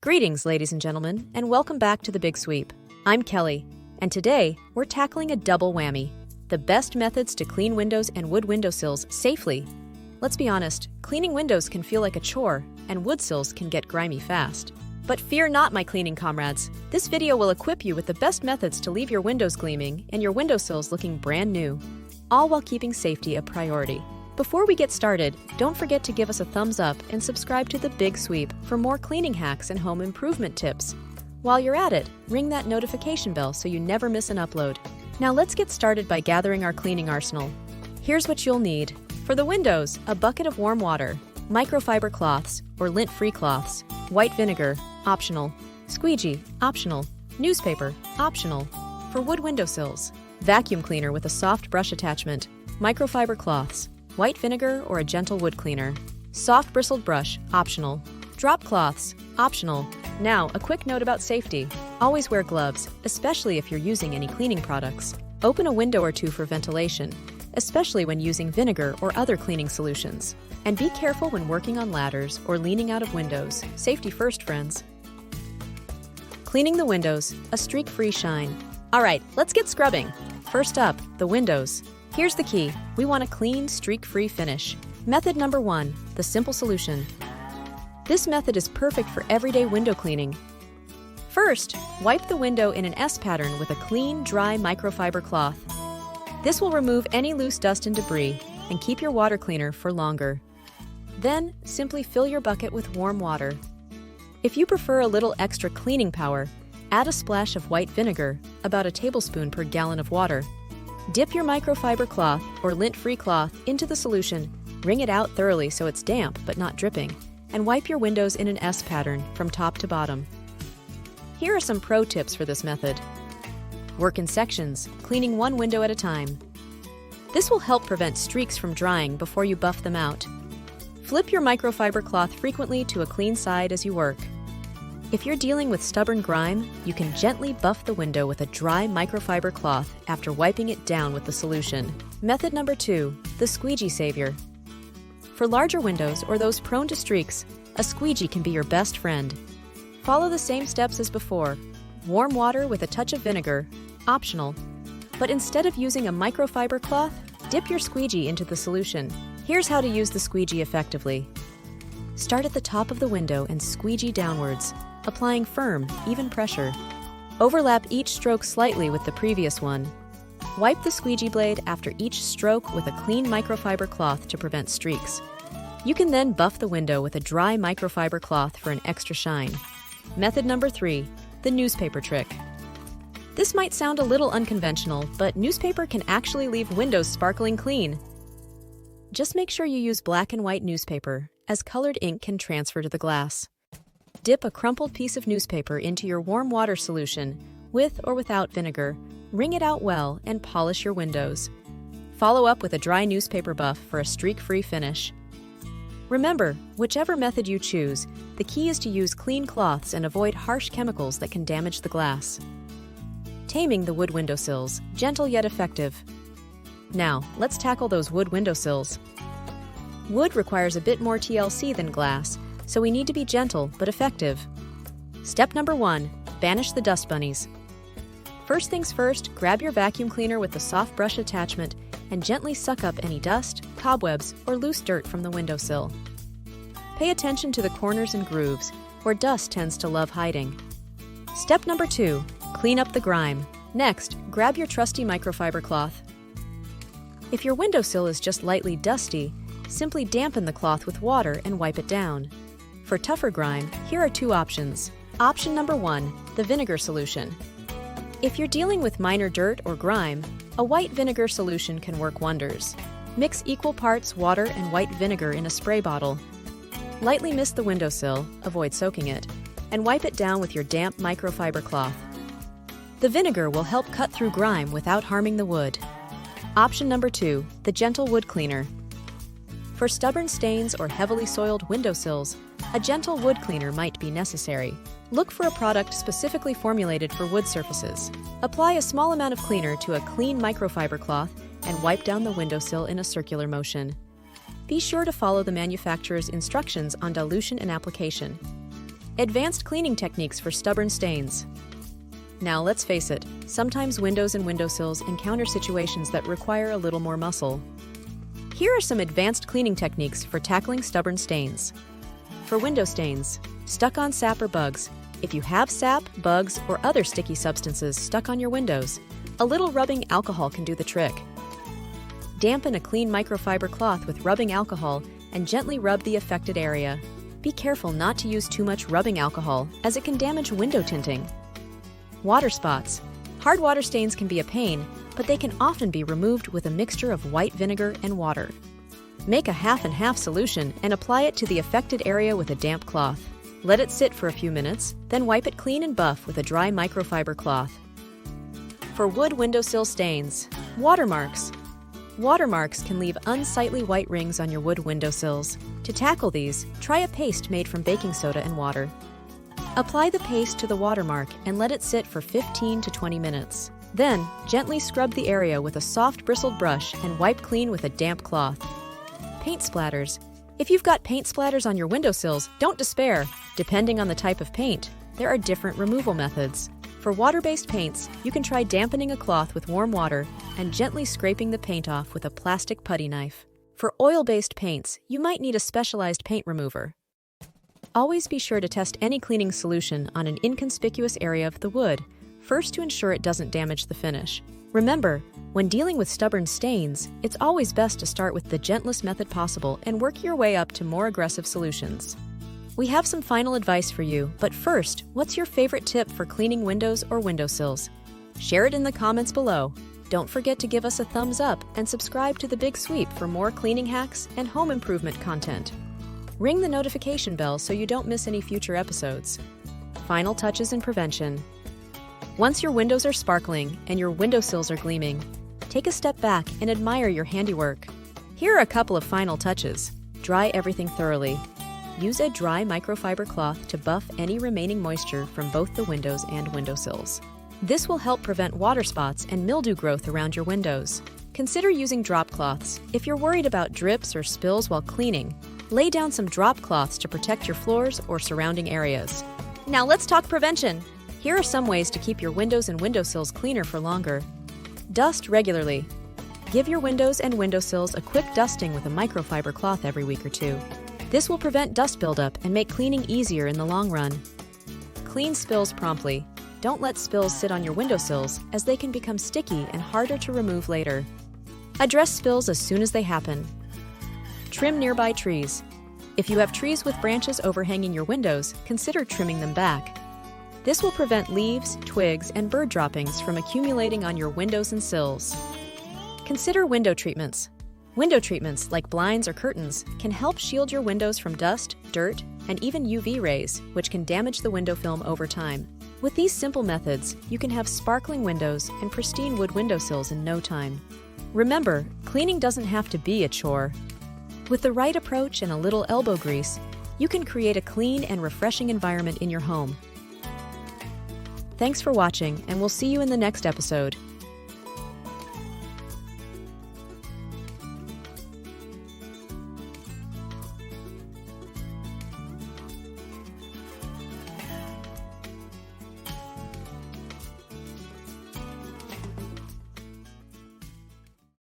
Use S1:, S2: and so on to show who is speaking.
S1: Greetings, ladies and gentlemen, and welcome back to The Big Sweep. I'm Kelly, and today we're tackling a double whammy: the best methods to clean windows and wood windowsills safely. Let's be honest, cleaning windows can feel like a chore, and wood sills can get grimy fast. But fear not, my cleaning comrades. This video will equip you with the best methods to leave your windows gleaming and your windowsills looking brand new, all while keeping safety a priority. Before we get started, don't forget to give us a thumbs up and subscribe to The Big Sweep for more cleaning hacks and home improvement tips. While you're at it, ring that notification bell so you never miss an upload. Now let's get started by gathering our cleaning arsenal. Here's what you'll need. For the windows, a bucket of warm water, microfiber cloths or lint-free cloths, white vinegar, optional, squeegee, optional, newspaper, optional. For wood windowsills, vacuum cleaner with a soft brush attachment, microfiber cloths, white vinegar or a gentle wood cleaner, soft bristled brush, optional, drop cloths, optional. Now, a quick note about safety. Always wear gloves, especially if you're using any cleaning products. Open a window or two for ventilation, especially when using vinegar or other cleaning solutions. And be careful when working on ladders or leaning out of windows. Safety first, friends. Cleaning the windows, a streak-free shine. All right, let's get scrubbing. First up, the windows. Here's the key. We want a clean, streak-free finish. Method number 1, the simple solution. This method is perfect for everyday window cleaning. First, wipe the window in an S pattern with a clean, dry microfiber cloth. This will remove any loose dust and debris and keep your water cleaner for longer. Then, simply fill your bucket with warm water. If you prefer a little extra cleaning power, add a splash of white vinegar, about a tablespoon per gallon of water. Dip your microfiber cloth or lint-free cloth into the solution, wring it out thoroughly so it's damp but not dripping, and wipe your windows in an S pattern from top to bottom. Here are some pro tips for this method. Work in sections, cleaning one window at a time. This will help prevent streaks from drying before you buff them out. Flip your microfiber cloth frequently to a clean side as you work. If you're dealing with stubborn grime, you can gently buff the window with a dry microfiber cloth after wiping it down with the solution. Method number 2, the squeegee savior. For larger windows or those prone to streaks, a squeegee can be your best friend. Follow the same steps as before. Warm water with a touch of vinegar, optional. But instead of using a microfiber cloth, dip your squeegee into the solution. Here's how to use the squeegee effectively. Start at the top of the window and squeegee downwards, applying firm, even pressure. Overlap each stroke slightly with the previous one. Wipe the squeegee blade after each stroke with a clean microfiber cloth to prevent streaks. You can then buff the window with a dry microfiber cloth for an extra shine. Method number 3, the newspaper trick. This might sound a little unconventional, but newspaper can actually leave windows sparkling clean. Just make sure you use black and white newspaper, as colored ink can transfer to the glass. Dip a crumpled piece of newspaper into your warm water solution, with or without vinegar, wring it out well, and polish your windows. Follow up with a dry newspaper buff for a streak-free finish. Remember, whichever method you choose, the key is to use clean cloths and avoid harsh chemicals that can damage the glass. Taming the wood windowsills, gentle yet effective. Now, let's tackle those wood windowsills. Wood requires a bit more TLC than glass, so we need to be gentle but effective. Step number 1, banish the dust bunnies. First things first, grab your vacuum cleaner with the soft brush attachment and gently suck up any dust, cobwebs, or loose dirt from the windowsill. Pay attention to the corners and grooves, where dust tends to love hiding. Step number 2, clean up the grime. Next, grab your trusty microfiber cloth. If your windowsill is just lightly dusty, simply dampen the cloth with water and wipe it down. For tougher grime, here are 2 options. Option number 1, the vinegar solution. If you're dealing with minor dirt or grime, a white vinegar solution can work wonders. Mix equal parts water and white vinegar in a spray bottle. Lightly mist the windowsill, avoid soaking it, and wipe it down with your damp microfiber cloth. The vinegar will help cut through grime without harming the wood. Option number 2, the gentle wood cleaner. For stubborn stains or heavily soiled windowsills, a gentle wood cleaner might be necessary. Look for a product specifically formulated for wood surfaces. Apply a small amount of cleaner to a clean microfiber cloth and wipe down the windowsill in a circular motion. Be sure to follow the manufacturer's instructions on dilution and application. Advanced cleaning techniques for stubborn stains. Now let's face it, sometimes windows and windowsills encounter situations that require a little more muscle. Here are some advanced cleaning techniques for tackling stubborn stains. For window stains, stuck on sap or bugs. If you have sap, bugs, or other sticky substances stuck on your windows, a little rubbing alcohol can do the trick. Dampen a clean microfiber cloth with rubbing alcohol and gently rub the affected area. Be careful not to use too much rubbing alcohol, as it can damage window tinting. Water spots. Hard water stains can be a pain, but they can often be removed with a mixture of white vinegar and water. Make a half and half solution and apply it to the affected area with a damp cloth. Let it sit for a few minutes, then wipe it clean and buff with a dry microfiber cloth. For wood windowsill stains, watermarks. Watermarks can leave unsightly white rings on your wood windowsills. To tackle these, try a paste made from baking soda and water. Apply the paste to the watermark and let it sit for 15 to 20 minutes. Then, gently scrub the area with a soft bristled brush and wipe clean with a damp cloth. Paint splatters. If you've got paint splatters on your windowsills, don't despair. Depending on the type of paint, there are different removal methods. For water-based paints, you can try dampening a cloth with warm water and gently scraping the paint off with a plastic putty knife. For oil-based paints, you might need a specialized paint remover. Always be sure to test any cleaning solution on an inconspicuous area of the wood, first to ensure it doesn't damage the finish. Remember, when dealing with stubborn stains, it's always best to start with the gentlest method possible and work your way up to more aggressive solutions. We have some final advice for you, but first, what's your favorite tip for cleaning windows or windowsills? Share it in the comments below. Don't forget to give us a thumbs up and subscribe to The Big Sweep for more cleaning hacks and home improvement content. Ring the notification bell so you don't miss any future episodes. Final touches and prevention. Once your windows are sparkling and your windowsills are gleaming, take a step back and admire your handiwork. Here are a couple of final touches. Dry everything thoroughly. Use a dry microfiber cloth to buff any remaining moisture from both the windows and windowsills. This will help prevent water spots and mildew growth around your windows. Consider using drop cloths. If you're worried about drips or spills while cleaning, lay down some drop cloths to protect your floors or surrounding areas. Now let's talk prevention. Here are some ways to keep your windows and windowsills cleaner for longer. Dust regularly. Give your windows and windowsills a quick dusting with a microfiber cloth every week or two. This will prevent dust buildup and make cleaning easier in the long run. Clean spills promptly. Don't let spills sit on your windowsills, as they can become sticky and harder to remove later. Address spills as soon as they happen. Trim nearby trees. If you have trees with branches overhanging your windows, consider trimming them back. This will prevent leaves, twigs, and bird droppings from accumulating on your windows and sills. Consider window treatments. Window treatments, like blinds or curtains, can help shield your windows from dust, dirt, and even UV rays, which can damage the window film over time. With these simple methods, you can have sparkling windows and pristine wood windowsills in no time. Remember, cleaning doesn't have to be a chore. With the right approach and a little elbow grease, you can create a clean and refreshing environment in your home. Thanks for watching, and we'll see you in the next episode.